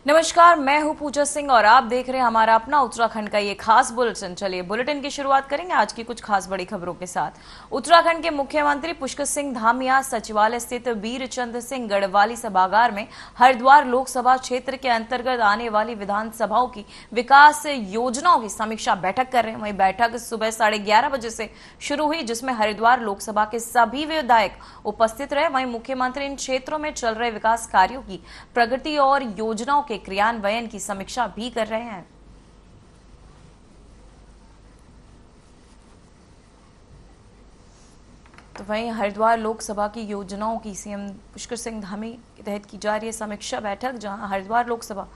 नमस्कार, मैं हूं पूजा सिंह और आप देख रहे हैं हमारा अपना उत्तराखंड का ये खास बुलेटिन। चलिए बुलेटिन की शुरुआत करेंगे आज की कुछ खास बड़ी खबरों के साथ। उत्तराखंड के मुख्यमंत्री पुष्कर सिंह धामी सचिवालय स्थित वीरचंद्र सिंह गढ़वाली सभागार में हरिद्वार लोकसभा क्षेत्र के अंतर्गत आने वाली विधानसभाओं की विकास योजनाओं की समीक्षा बैठक कर रहे हैं। वहीं बैठक सुबह 11:30 बजे से शुरू हुई, जिसमें हरिद्वार लोकसभा के सभी विधायक उपस्थित रहे। वहीं मुख्यमंत्री इन क्षेत्रों में चल रहे विकास कार्यों की प्रगति और योजनाओं के क्रियान्वयन की समीक्षा भी कर रहे हैं। तो वहीं हरिद्वार लोकसभा की योजनाओं की सीएम पुष्कर सिंह धामी के तहत की जा रही है समीक्षा बैठक, जहां हरिद्वार लोकसभा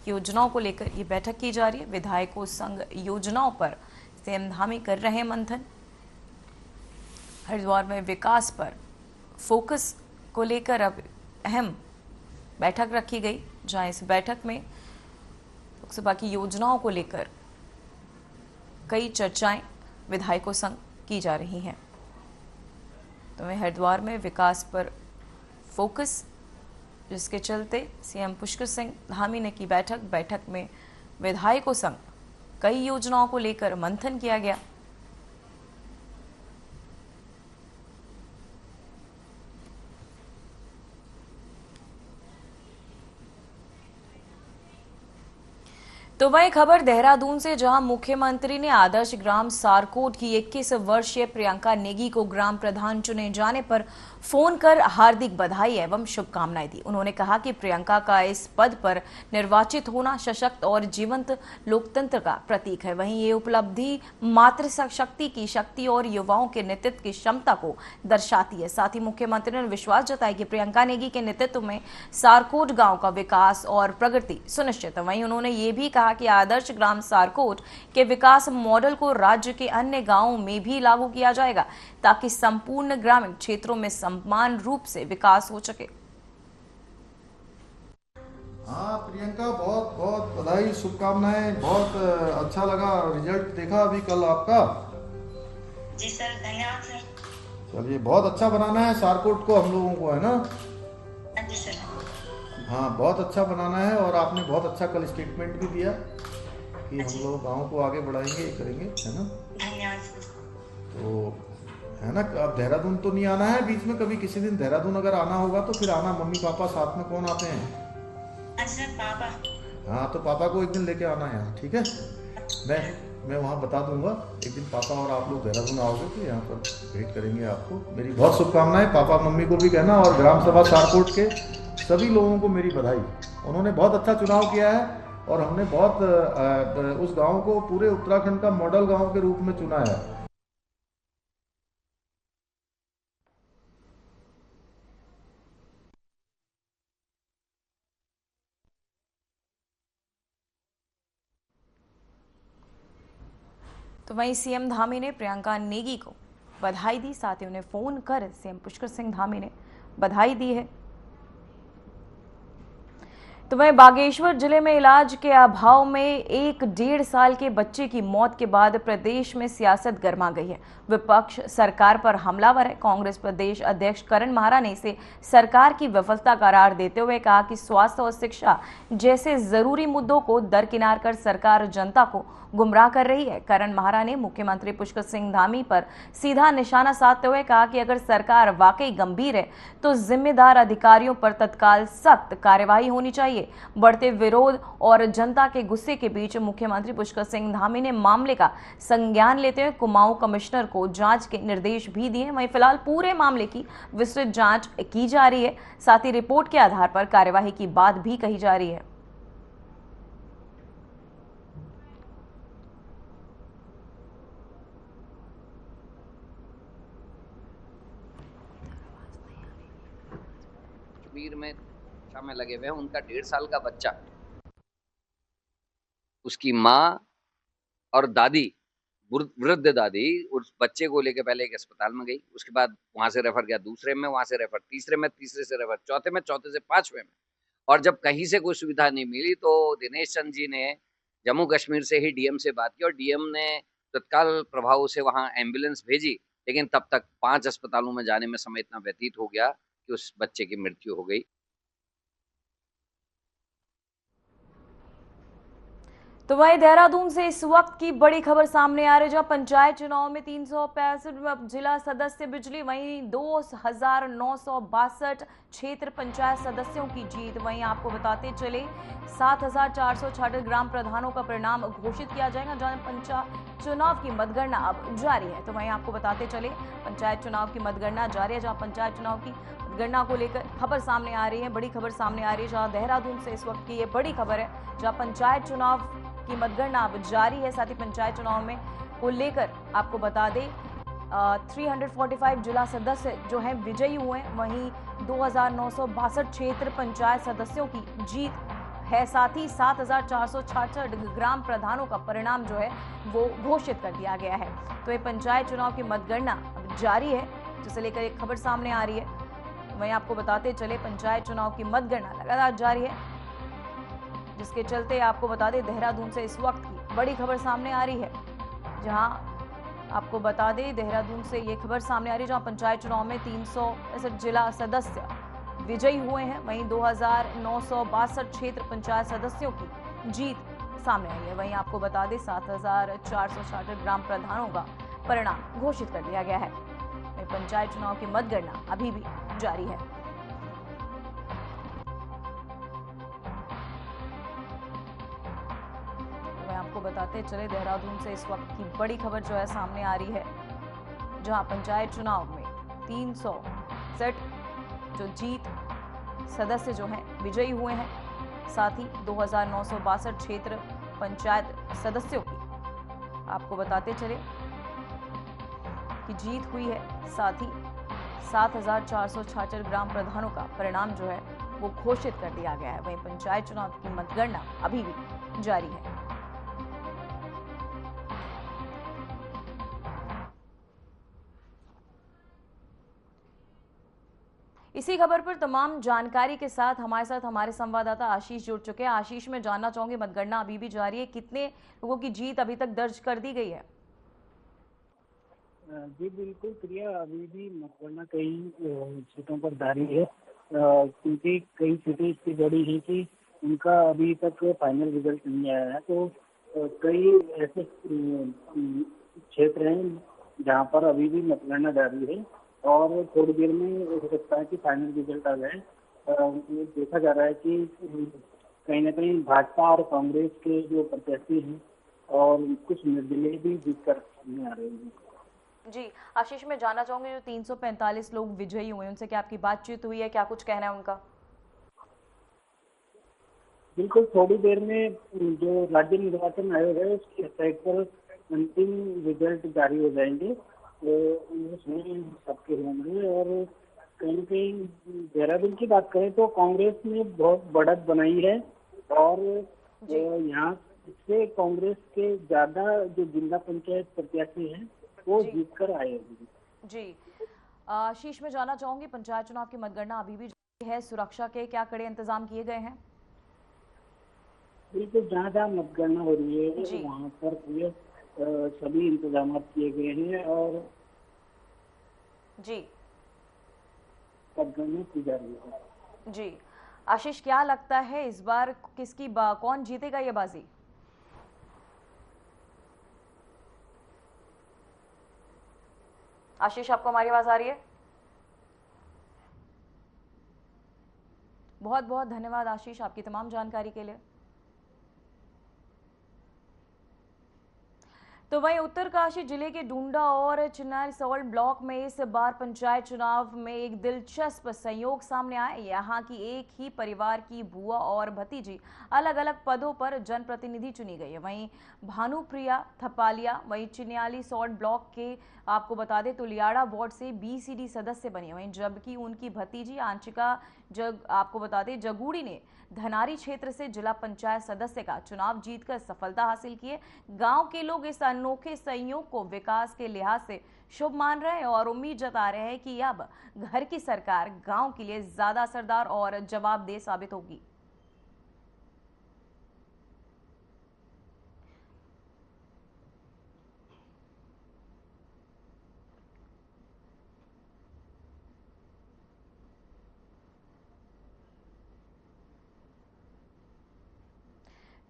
योजनाओं को लेकर ये बैठक की जा रही है। विधायकों संग योजनाओं पर सीएम धामी कर रहे हैं मंथन। हरिद्वार में विकास पर फोकस को लेकर अब अहम बैठक रखी गई, जहां इस बैठक में लोकसभा की योजनाओं को लेकर कई चर्चाएं विधायकों संग की जा रही हैं। तो वहीं हरिद्वार में विकास पर फोकस, जिसके चलते सीएम पुष्कर सिंह धामी ने की बैठक में विधायकों संग कई योजनाओं को लेकर मंथन किया गया। तो वही खबर देहरादून से, जहां मुख्यमंत्री ने आदर्श ग्राम सारकोट की 21 वर्षीय प्रियंका नेगी को ग्राम प्रधान चुने जाने पर फोन कर हार्दिक बधाई एवं शुभकामनाएं दी। उन्होंने कहा कि प्रियंका का इस पद पर निर्वाचित होना सशक्त और जीवंत लोकतंत्र का प्रतीक है। वहीं ये उपलब्धि मातृशक्ति की शक्ति और युवाओं के नेतृत्व की क्षमता को दर्शाती है। साथ ही मुख्यमंत्री ने विश्वास जताया कि प्रियंका नेगी के नेतृत्व में सारकोट गांव का विकास और प्रगति सुनिश्चित है। वहीं उन्होंने ये भी कहा कि आदर्श ग्राम सारकोट के विकास मॉडल को राज्य के अन्य गांवों में भी लागू किया जाएगा, ताकि संपूर्ण ग्रामीण क्षेत्रों में समान रूप से विकास हो सके। हाँ प्रियंका, बहुत बहुत बधाई, शुभकामनाएं। बहुत अच्छा लगा रिजल्ट देखा अभी कल आपका। जी सर, धन्यवाद सर। चलिए, बहुत अच्छा बनाना है सारकोट को हम लोगों को, है ना। हाँ जी सर। हाँ, बहुत अच्छा बनाना है। और आपने बहुत अच्छा कल स्टेटमेंट भी दिया कि हाँ हम जी, लोग गांव को आगे बढ़ाएंगे, ये करेंगे, है ना। धन्यवाद सर। तो है ना, अब देहरादून तो नहीं आना है बीच में कभी, किसी दिन देहरादून अगर आना होगा तो फिर आना। मम्मी पापा साथ में कौन आते हैं? हाँ जी सर, पापा। हाँ, तो पापा को एक दिन लेके आना यहाँ, ठीक है। मैं सर, मैं वहाँ बता दूंगा। एक दिन पापा और आप लोग देहरादून आओगे तो यहाँ पर भेंट करेंगे आपको। मेरी बहुत शुभकामनाएं। पापा मम्मी को भी कहना, और ग्राम सभा सारकोट के सभी लोगों को मेरी बधाई। उन्होंने बहुत अच्छा चुनाव किया है और हमने बहुत उस गांव को पूरे उत्तराखंड का मॉडल गांव के रूप में चुना है। तो वहीं सीएम धामी ने प्रियंका नेगी को बधाई दी। साथ ही उन्हें फोन कर सीएम पुष्कर सिंह धामी ने बधाई दी है। तो वहीं बागेश्वर जिले में इलाज के अभाव में एक 1.5 साल के बच्चे की मौत के बाद प्रदेश में सियासत गर्मा गई है। विपक्ष सरकार पर हमलावर है। कांग्रेस प्रदेश अध्यक्ष करण माहरा ने इसे सरकार की विफलता करार देते हुए कहा कि स्वास्थ्य और शिक्षा जैसे जरूरी मुद्दों को दरकिनार कर सरकार जनता को गुमराह कर रही है। करण माहरा ने मुख्यमंत्री पुष्कर सिंह धामी पर सीधा निशाना साधते हुए कहा कि अगर सरकार वाकई गंभीर है तो जिम्मेदार अधिकारियों पर तत्काल सख्त कार्यवाही होनी चाहिए। बढ़ते विरोध और जनता के गुस्से के बीच मुख्यमंत्री पुष्कर सिंह धामी ने मामले का संज्ञान लेते हुए कुमाऊं कमिश्नर को जांच के निर्देश भी दिए। वहीं फिलहाल पूरे मामले की विस्तृत जांच की जा रही है। साथ ही रिपोर्ट के आधार पर कार्यवाही की बात भी कही जा रही है। कश्मीर में शिक्षा में लगे हुए हैं, उनका 1.5 साल का बच्चा, उसकी माँ और दादी, वृद्ध दादी, उस बच्चे को लेकर पहले एक अस्पताल में गई, उसके बाद वहां से रेफर किया दूसरे में, वहां से रेफर तीसरे में, तीसरे से रेफर चौथे में, चौथे से पांचवें में। और जब कहीं से कोई सुविधा नहीं मिली तो दिनेश चंद जी ने जम्मू कश्मीर से ही डीएम से बात की और डीएम ने तत्काल प्रभाव से वहां एम्बुलेंस भेजी। लेकिन तब तक 5 अस्पतालों में जाने में समय इतना व्यतीत हो गया कि उस बच्चे की मृत्यु हो गई। तो वहीं देहरादून से इस वक्त की बड़ी खबर सामने आ रही है, जहां पंचायत चुनाव में 365 जिला सदस्य बिजली, वहीं 2962 क्षेत्र पंचायत सदस्यों की जीत। वहीं आपको बताते चले 7466 ग्राम प्रधानों का परिणाम घोषित किया जाएगा, जहां पंचायत चुनाव की मतगणना अब जारी है। तो वहीं आपको बताते चले पंचायत चुनाव की मतगणना जारी है, जहां पंचायत चुनाव की मतगणना को लेकर खबर सामने आ रही है, बड़ी खबर सामने आ रही है, जहां देहरादून से इस वक्त की ये बड़ी खबर है, जहां पंचायत चुनाव की मतगणना अब जारी है। साथ ही पंचायत चुनाव में को लेकर आपको बता दें 345 जिला सदस्य जो हैं विजयी हुए हैं, वहीं 2962 क्षेत्र पंचायत सदस्यों की जीत है। साथ ही 7466 ग्राम प्रधानों का परिणाम जो है वो घोषित कर दिया गया है। तो ये पंचायत चुनाव की मतगणना अब जारी है, जिसे लेकर एक खबर सामने आ रही है। वहीं आपको बताते चले पंचायत चुनाव की मतगणना लगातार जारी है, जिसके चलते आपको बता दें देहरादून से इस वक्त की बड़ी खबर सामने आ रही है, जहां आपको बता दें देहरादून से ये खबर सामने आ रही है, जहां पंचायत चुनाव में 365 जिला सदस्य विजयी हुए हैं, वहीं 2962 क्षेत्र पंचायत सदस्यों की जीत सामने आई है। वहीं आपको बता दें 7466 ग्राम प्रधानों का परिणाम घोषित कर दिया गया है। वहीं पंचायत चुनाव की मतगणना अभी भी जारी है। आपको बताते चले देहरादून से इस वक्त की बड़ी खबर जो है सामने आ रही है, जहां पंचायत चुनाव में 360 जो जीत सदस्य जो हैं विजयी हुए हैं, साथ ही 2962 क्षेत्र पंचायत सदस्यों की आपको बताते चले कि जीत हुई है। साथ ही 7466 ग्राम प्रधानों का परिणाम जो है वो घोषित कर दिया गया है। वहीं पंचायत चुनाव की मतगणना अभी भी जारी है। इसी खबर पर तमाम जानकारी के साथ हमारे संवाददाता आशीष जुड़ चुके हैं। आशीष, मैं जानना चाहूंगी मतगणना अभी भी जारी है, कितने लोगों की जीत अभी तक दर्ज कर दी गई है? जी बिल्कुल प्रिया, अभी भी मतगणना कई सीटों पर जारी है, क्योंकि कई सीटें इतनी बड़ी हैं कि उनका अभी तक फाइनल रिजल्ट नहीं आया है। तो कई ऐसे क्षेत्र हैं जहां पर अभी भी मतगणना जारी है और थोड़ी देर में हो सकता है कि फाइनल रिजल्ट आ जाए। ये देखा जा रहा है कि कहीं ना कहीं भाजपा और कांग्रेस के जो प्रत्याशी हैं और कुछ निर्दलीय भी जीत कर सामने आ रहे हैं। जी आशीष, मैं जानना चाहूंगी जो 345 लोग विजयी हुए उनसे क्या आपकी बातचीत हुई है, क्या कुछ कहना है उनका? बिल्कुल, थोड़ी देर में जो राज्य निर्वाचन आयोग है उसकी वेबसाइट पर अंतिम रिजल्ट जारी हो जाएंगे, तो उसमें सबके होंगे। और कहीं न कहीं देहरादून की बात करें तो कांग्रेस ने बहुत बढ़त बनाई है और यहाँ से कांग्रेस के ज्यादा जो जिला पंचायत प्रत्याशी हैं वो जीत कर आए हैं। जी आशीष, मैं जानना चाहूंगी पंचायत चुनाव की मतगणना अभी भी जारी है, सुरक्षा के क्या कड़े इंतजाम किए गए हैं? बिल्कुल, जहाँ जहाँ मतगणना हो रही है वहाँ पर पूरे सभी इंतजाम किए गए हैं और जी मतगणना की जा रही है। जी आशीष, क्या लगता है इस बार कौन जीतेगा ये बाजी? आशीष, आपको हमारी आवाज आ रही है? बहुत बहुत धन्यवाद आशीष आपकी तमाम जानकारी के लिए। तो वहीं उत्तरकाशी जिले के डूंडा और चिनार सौल ब्लॉक में इस बार पंचायत चुनाव में एक दिलचस्प संयोग सामने आया। यहाँ की एक ही परिवार की बुआ और भतीजी अलग अलग पदों पर जनप्रतिनिधि चुनी गई है। वहीं भानुप्रिया थपालिया वहीं चिन्याली सौल ब्लॉक के आपको बता दें तुलियाड़ा वार्ड से बीसीडी सदस्य बनी, वहीं जबकि उनकी भतीजी आंशिका आपको बता दें जगूड़ी ने धनारी क्षेत्र से जिला पंचायत सदस्य का चुनाव जीतकर सफलता हासिल की है। गांव के लोग इस अनोखे संयोग को विकास के लिहाज से शुभ मान रहे हैं और उम्मीद जता रहे हैं कि अब घर की सरकार गांव के लिए ज्यादा असरदार और जवाबदेह साबित होगी।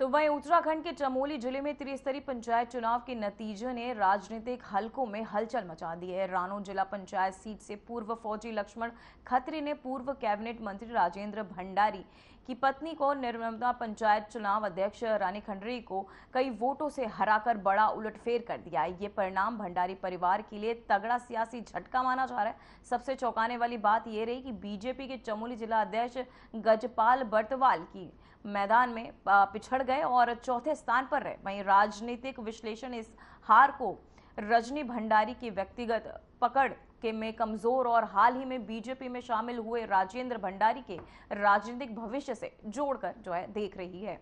तो वहीं उत्तराखंड के चमोली जिले में त्रिस्तरीय पंचायत चुनाव के नतीजों ने राजनीतिक हलकों में हलचल मचा दी है। रानू जिला पंचायत सीट से पूर्व फौजी लक्ष्मण खत्री ने पूर्व कैबिनेट मंत्री राजेंद्र भंडारी की पत्नी को निर्मला पंचायत चुनाव अध्यक्ष रानी खंडरी को कई वोटों से हराकर बड़ा उलटफेर कर दिया है। ये परिणाम भंडारी परिवार के लिए तगड़ा सियासी झटका माना जा रहा है। सबसे चौंकाने वाली बात यह रही कि बीजेपी के चमोली जिला अध्यक्ष गजपाल बर्तवाल की मैदान में पिछड़ गए और चौथे स्थान पर रहे। वहीं राजनीतिक विश्लेषण इस हार को रजनी भंडारी की व्यक्तिगत पकड़ के में कमजोर और हाल ही में बीजेपी में शामिल हुए राजेंद्र भंडारी के राजनीतिक भविष्य से जोड़कर देख रही है।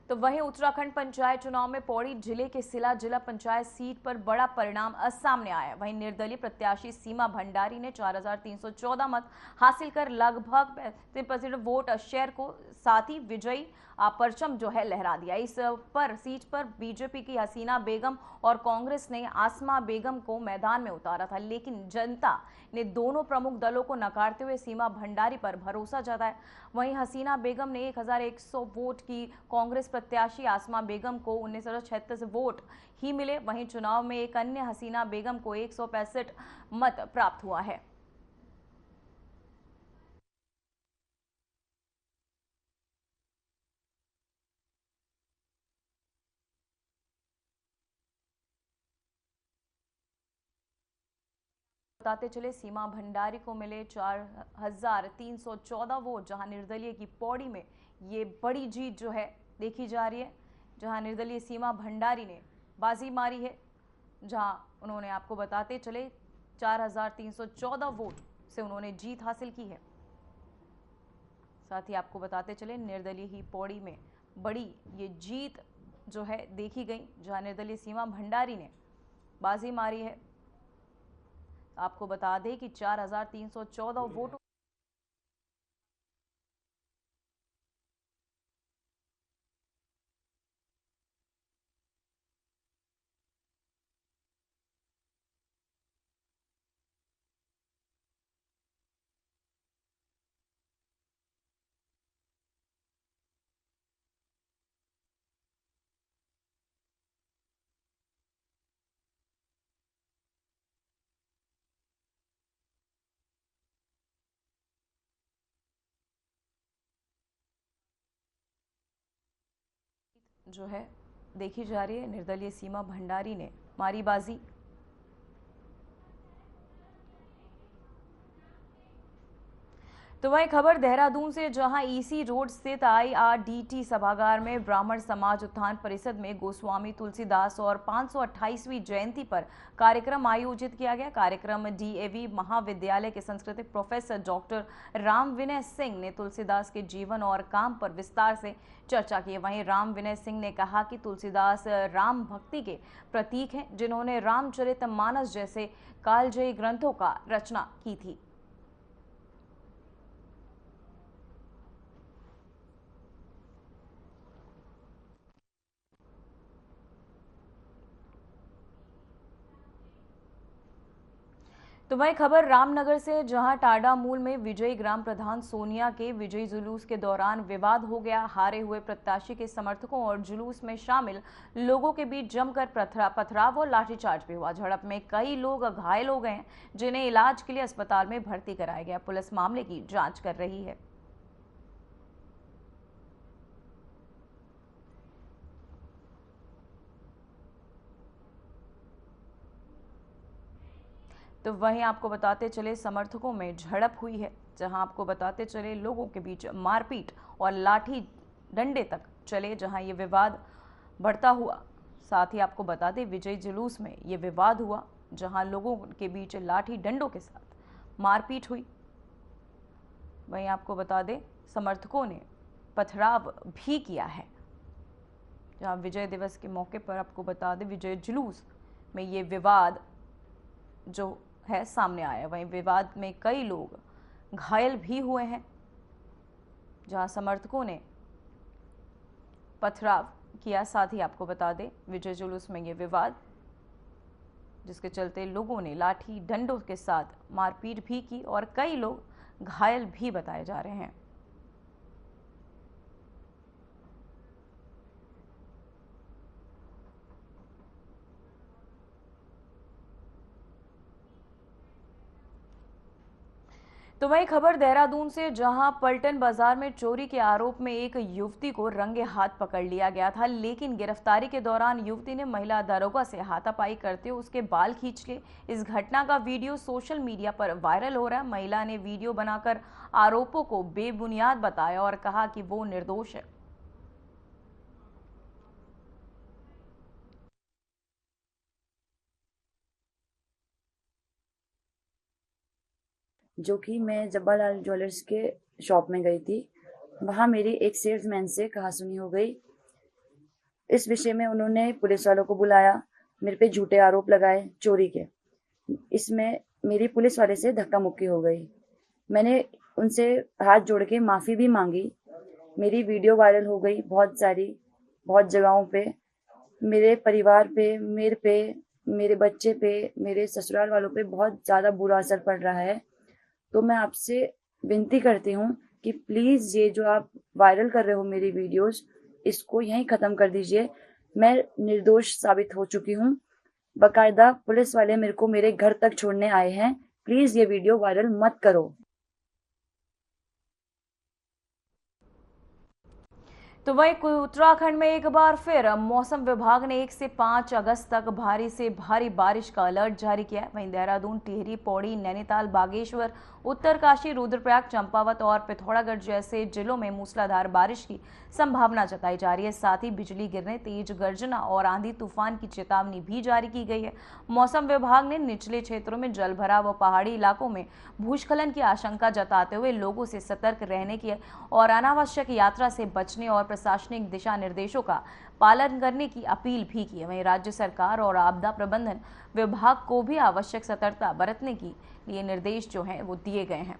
तो वहीं उत्तराखंड पंचायत चुनाव में पौड़ी जिले के सिला जिला पंचायत सीट पर बड़ा परिणाम सामने आया। वहीं निर्दलीय प्रत्याशी सीमा भंडारी ने 4314 मत हासिल कर लगभग 35% वोट शेयर को साथ ही विजयी परचम लहरा दिया। इस पर सीट पर बीजेपी की हसीना बेगम और कांग्रेस ने आसमा बेगम को मैदान में उतारा था, लेकिन जनता ने दोनों प्रमुख दलों को नकारते हुए सीमा भंडारी पर भरोसा जताया। वहीं हसीना बेगम ने 1100 वोट की कांग्रेस प्रत्याशी आसमा बेगम को 1936 वोट ही मिले। वहीं चुनाव में एक अन्य हसीना बेगम को 165 मत प्राप्त हुआ है। बताते चले सीमा भंडारी को मिले 4314 वोट, जहां निर्दलीय की पौड़ी में ये बड़ी जीत देखी जा रही है, जहां निर्दलीय सीमा भंडारी ने बाजी मारी है, जहां उन्होंने आपको बताते चले 4314 वोट से उन्होंने जीत हासिल की है। साथ ही आपको बताते चले निर्दलीय ही पौड़ी में बड़ी ये जीत देखी गई, जहां निर्दलीय सीमा भंडारी ने बाजी मारी है। आपको बता दें कि 4314 वोट देखी जा रही है। निर्दलीय सीमा भंडारी ने मारी बाजी। तो वही खबर देहरादून से, जहां ईसी रोड स्थित IRDT सभागार में ब्राह्मण समाज उत्थान परिषद में गोस्वामी तुलसीदास और 528वीं जयंती पर कार्यक्रम आयोजित किया गया। कार्यक्रम DAV महाविद्यालय के सांस्कृतिक प्रोफेसर डॉक्टर राम विनय सिंह ने तुलसीदास के जीवन और काम पर विस्तार से चर्चा की। वहीं राम विनय सिंह ने कहा कि तुलसीदास राम भक्ति के प्रतीक हैं, जिन्होंने रामचरितमानस जैसे कालजयी ग्रंथों का रचना की थी। तो वही खबर रामनगर से, जहां टाडा मूल में विजयी ग्राम प्रधान सोनिया के विजयी जुलूस के दौरान विवाद हो गया। हारे हुए प्रत्याशी के समर्थकों और जुलूस में शामिल लोगों के बीच जमकर पथराव और लाठीचार्ज भी हुआ। झड़प में कई लोग घायल हो गए हैं, जिन्हें इलाज के लिए अस्पताल में भर्ती कराया गया। पुलिस मामले की जांच कर रही है। तो वहीं आपको बताते चले समर्थकों में झड़प हुई है, जहां आपको बताते चले लोगों के बीच मारपीट और लाठी डंडे तक चले, जहां ये विवाद बढ़ता हुआ। साथ ही आपको बता दें विजय जुलूस में ये विवाद हुआ, जहां लोगों के बीच लाठी डंडों के साथ मारपीट हुई। वहीं आपको बता दें समर्थकों ने पथराव भी किया है, जहां विजय दिवस के मौके पर आपको बता दें विजय जुलूस में ये विवाद सामने आया। वहीं विवाद में कई लोग घायल भी हुए हैं, जहां समर्थकों ने पथराव किया। साथ ही आपको बता दें विजय जुलूस में ये विवाद, जिसके चलते लोगों ने लाठी डंडों के साथ मारपीट भी की और कई लोग घायल भी बताए जा रहे हैं। तो वही खबर देहरादून से, जहां पलटन बाजार में चोरी के आरोप में एक युवती को रंगे हाथ पकड़ लिया गया था, लेकिन गिरफ्तारी के दौरान युवती ने महिला दरोगा से हाथापाई करते हुए उसके बाल खींच लिए। इस घटना का वीडियो सोशल मीडिया पर वायरल हो रहा है। महिला ने वीडियो बनाकर आरोपों को बेबुनियाद बताया और कहा कि वो निर्दोष है। जो कि मैं जब्बालाल ज्वेलर्स के शॉप में गई थी। वहाँ मेरी एक सेल्समैन से कहासुनी हो गई। इस विषय में उन्होंने पुलिस वालों को बुलाया, मेरे पे झूठे आरोप लगाए चोरी के। इसमें मेरी पुलिस वाले से धक्का मुक्की हो गई। मैंने उनसे हाथ जोड़ के माफ़ी भी मांगी। मेरी वीडियो वायरल हो गई बहुत जगहों पे। मेरे परिवार पे, मेरे बच्चे पे, मेरे ससुराल वालों पे बहुत ज़्यादा बुरा असर पड़ रहा है। तो मैं आपसे विनती करती हूँ कि प्लीज़ ये जो आप वायरल कर रहे हो मेरी वीडियोस, इसको यहीं ख़त्म कर दीजिए। मैं निर्दोष साबित हो चुकी हूँ। बाकायदा पुलिस वाले मेरे को मेरे घर तक छोड़ने आए हैं। प्लीज़ ये वीडियो वायरल मत करो। तो वहीं उत्तराखंड में एक बार फिर मौसम विभाग ने 1 से 5 अगस्त तक भारी से भारी बारिश का अलर्ट जारी किया है। वहीं देहरादून, टिहरी, पौड़ी, नैनीताल, बागेश्वर, उत्तरकाशी, रुद्रप्रयाग, चंपावत और पिथौरागढ़ जैसे जिलों में मूसलाधार बारिश की संभावना जताई जा रही है। साथ ही बिजली गिरने, तेज गर्जना और आंधी तूफान की चेतावनी भी जारी की गई है। मौसम विभाग ने निचले क्षेत्रों में जलभराव व पहाड़ी इलाकों में भूस्खलन की आशंका जताते हुए लोगों से सतर्क रहने की और अनावश्यक यात्रा से बचने और प्रशासनिक दिशा निर्देशों का पालन करने की अपील भी की है। वहीं राज्य सरकार और आपदा प्रबंधन विभाग को भी आवश्यक सतर्कता बरतने के लिए निर्देश जो हैं वो दिए गए हैं।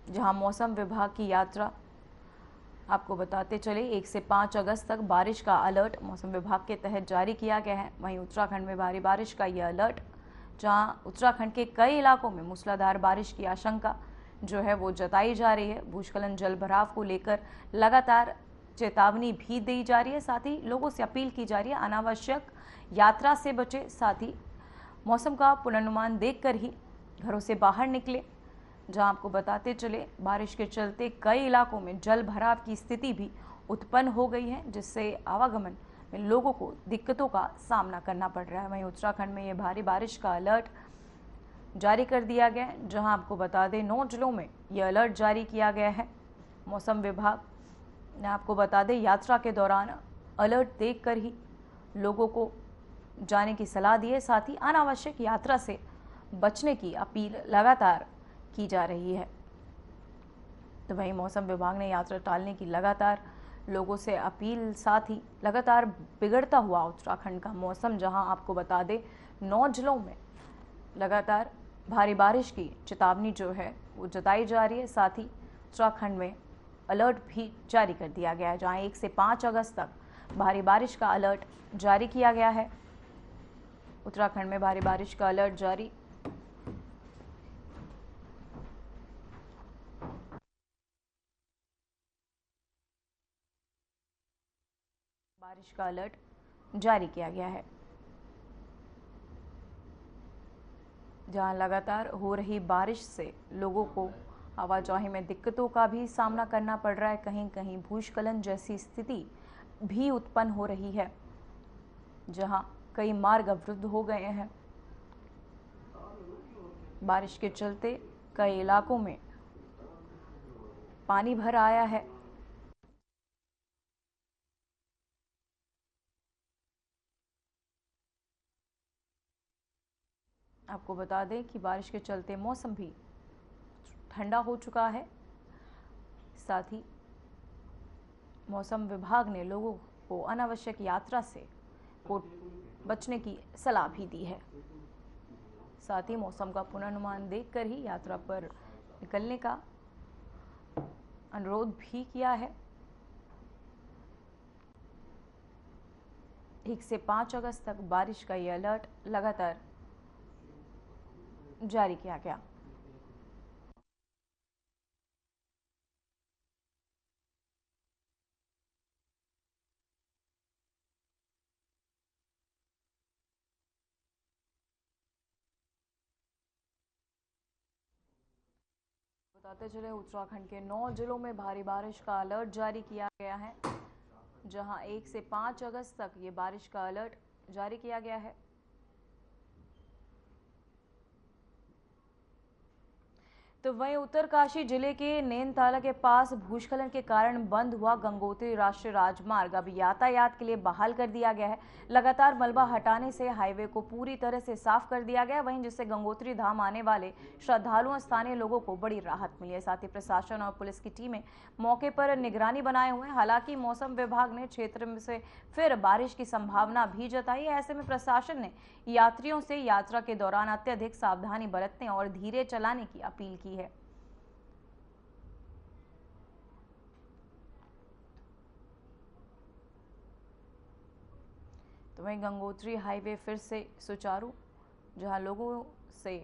जहां मौसम विभाग की यात्रा, आपको बताते चले, 1 से 5 अगस्त तक बारिश का अलर्ट मौसम विभाग के तहत जारी किया गया है। वहीं उत्तराखंड में भारी बारिश का यह अलर्ट, जहां उत्तराखंड के कई इलाकों में मूसलाधार बारिश की आशंका जो है वो जताई जा रही है। भूस्खलन, जलभराव को लेकर लगातार चेतावनी भी दी जा रही है। साथ ही लोगों से अपील की जा रही है अनावश्यक यात्रा से बचे। साथ ही मौसम का पूर्वानुमान देखकर ही घरों से बाहर निकले। जहां आपको बताते चले, बारिश के चलते कई इलाकों में जल भराव की स्थिति भी उत्पन्न हो गई है, जिससे आवागमन में लोगों को दिक्कतों का सामना करना पड़ रहा है। वहीं उत्तराखंड में ये भारी बारिश का अलर्ट जारी कर दिया गया है। जहां आपको बता दें 9 जिलों में यह अलर्ट जारी किया गया है। मौसम विभाग ने आपको बता दें यात्रा के दौरान अलर्ट देखकर ही लोगों को जाने की सलाह दी है। साथ ही अनावश्यक यात्रा से बचने की अपील लगातार की जा रही है। तो वहीं मौसम विभाग ने यात्रा टालने की लगातार लोगों से अपील, साथ ही लगातार बिगड़ता हुआ उत्तराखंड का मौसम, जहां आपको बता दें 9 जिलों में लगातार भारी बारिश की चेतावनी जो है वो जताई जा रही है। साथ ही उत्तराखंड में अलर्ट भी जारी कर दिया गया है, जहां 1 से 5 अगस्त तक भारी बारिश का अलर्ट जारी किया गया है। उत्तराखंड में भारी बारिश का अलर्ट जारी। बारिश का अलर्ट जारी किया गया है, जहां लगातार हो रही बारिश से लोगों को आवाजाही में दिक्कतों का भी सामना करना पड़ रहा है। कहीं कहीं भूस्खलन जैसी स्थिति भी उत्पन्न हो रही है, जहां कई मार्ग अवरुद्ध हो गए हैं। बारिश के चलते कई इलाकों में पानी भर आया है। आपको बता दें कि बारिश के चलते मौसम भी ठंडा हो चुका है। साथ ही मौसम विभाग ने लोगों को अनावश्यक यात्रा से बचने की सलाह भी दी है। साथ ही मौसम का पूर्वानुमान देखकर ही यात्रा पर निकलने का अनुरोध भी किया है। 1 से 5 अगस्त तक बारिश का ये अलर्ट लगातार जारी किया गया। बताते चले उत्तराखंड के 9 जिलों में भारी बारिश का अलर्ट जारी किया गया है, जहां 1 से 5 अगस्त तक ये बारिश का अलर्ट जारी किया गया है। तो वहीं उत्तरकाशी जिले के नैनताला के पास भूस्खलन के कारण बंद हुआ गंगोत्री राष्ट्रीय राजमार्ग अब यातायात के लिए बहाल कर दिया गया है। लगातार मलबा हटाने से हाईवे को पूरी तरह से साफ कर दिया गया, वहीं जिससे गंगोत्री धाम आने वाले श्रद्धालुओं स्थानीय लोगों को बड़ी राहत मिली है। साथ ही प्रशासन और पुलिस की टीमें मौके पर निगरानी बनाए हुए हैं। हालांकि मौसम विभाग ने क्षेत्र में से फिर बारिश की संभावना भी जताई है। ऐसे में प्रशासन ने यात्रियों से यात्रा के दौरान अत्यधिक सावधानी बरतने और धीरे चलाने की अपील की है। तो वहीं गंगोत्री हाईवे फिर से सुचारू, जहां लोगों से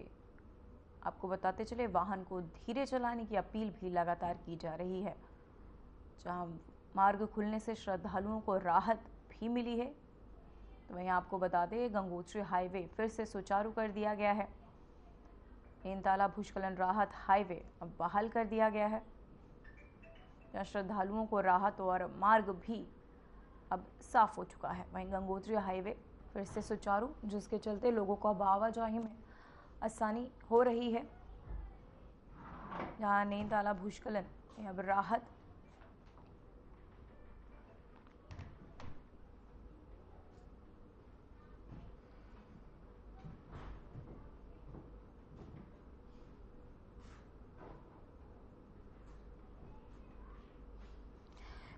आपको बताते चले वाहन को धीरे चलाने की अपील भी लगातार की जा रही है। जहां मार्ग खुलने से श्रद्धालुओं को राहत भी मिली है। तो वहीं आपको बता दें गंगोत्री हाईवे फिर से सुचारू कर दिया गया है। नैनताला भूस्खलन राहत हाईवे अब बहाल कर दिया गया है, जहां श्रद्धालुओं को राहत और मार्ग भी अब साफ हो चुका है। वहीं गंगोत्री हाईवे फिर से सुचारू, जिसके चलते लोगों को अब आवाजाही में आसानी हो रही है। जहां नैनताला भूस्खलन में अब राहत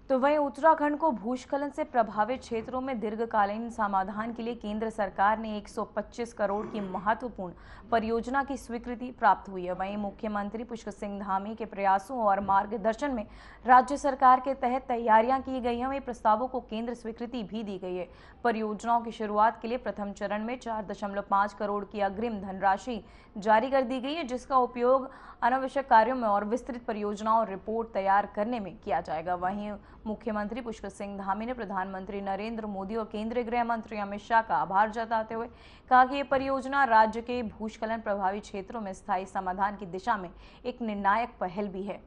तो वहीं उत्तराखंड को भूस्खलन से प्रभावित क्षेत्रों में दीर्घकालीन समाधान के लिए केंद्र सरकार ने 125 करोड़ की महत्वपूर्ण परियोजना की स्वीकृति प्राप्त हुई है। वहीं मुख्यमंत्री पुष्कर सिंह धामी के प्रयासों और मार्गदर्शन में राज्य सरकार के तहत तैयारियां की गई हैं। वहीं प्रस्तावों को केंद्र स्वीकृति भी दी गई है। परियोजनाओं की शुरुआत के लिए प्रथम चरण में 4.5 करोड़ की अग्रिम धनराशि जारी कर दी गई है, जिसका उपयोग अनावश्यक कार्यों में और विस्तृत परियोजनाओं रिपोर्ट तैयार करने में किया जाएगा। वहीं मुख्यमंत्री पुष्कर सिंह धामी ने प्रधानमंत्री नरेंद्र मोदी और केंद्रीय गृह मंत्री अमित शाह का आभार जताते हुए कहा कि ये परियोजना राज्य के भूस्खलन प्रभावित क्षेत्रों में स्थायी समाधान की दिशा में एक निर्णायक पहल भी है।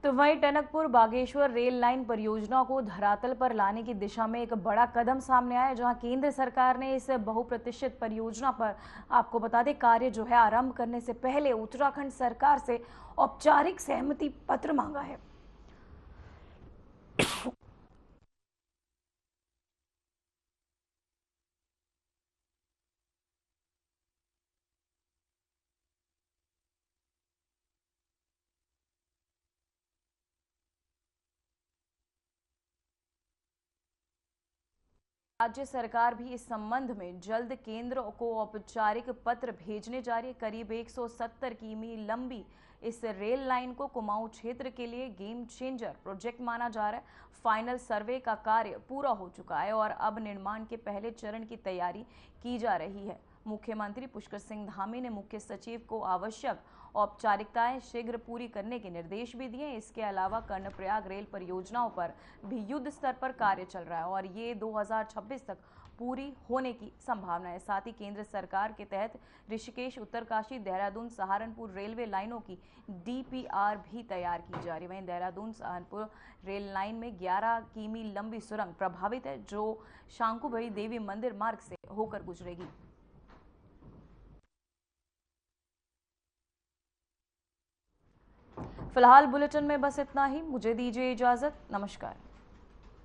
तो वहीं टनकपुर बागेश्वर रेल लाइन परियोजना को धरातल पर लाने की दिशा में एक बड़ा कदम सामने आया, जहां केंद्र सरकार ने इस बहुप्रतीक्षित परियोजना पर आपको बता दें कार्य जो है आरंभ करने से पहले उत्तराखंड सरकार से औपचारिक सहमति पत्र मांगा है। राज्य सरकार भी इस संबंध में जल्द केंद्र को औपचारिक पत्र भेजने जा रही है। करीब 170 किमी लंबी इस रेल लाइन को कुमाऊं क्षेत्र के लिए गेम चेंजर प्रोजेक्ट माना जा रहा है। फाइनल सर्वे का कार्य पूरा हो चुका है और अब निर्माण के पहले चरण की तैयारी की जा रही है। मुख्यमंत्री पुष्कर सिंह धामी ने मुख्य सचिव को आवश्यक औपचारिकताएं शीघ्र पूरी करने के निर्देश भी दिए। इसके अलावा कर्णप्रयाग रेल परियोजनाओं पर भी युद्ध स्तर पर कार्य चल रहा है और ये 2026 तक पूरी होने की संभावना है। साथ ही केंद्र सरकार के तहत ऋषिकेश, उत्तरकाशी, देहरादून, सहारनपुर रेलवे लाइनों की डीपीआर भी तैयार की जा रही है। वहीं देहरादून सहारनपुर रेल लाइन में 11 किमी लंबी सुरंग प्रभावित है, जो शांकुभरी देवी मंदिर मार्ग से होकर गुजरेगी। फिलहाल बुलेटिन में बस इतना ही। मुझे दीजिए इजाजत। नमस्कार।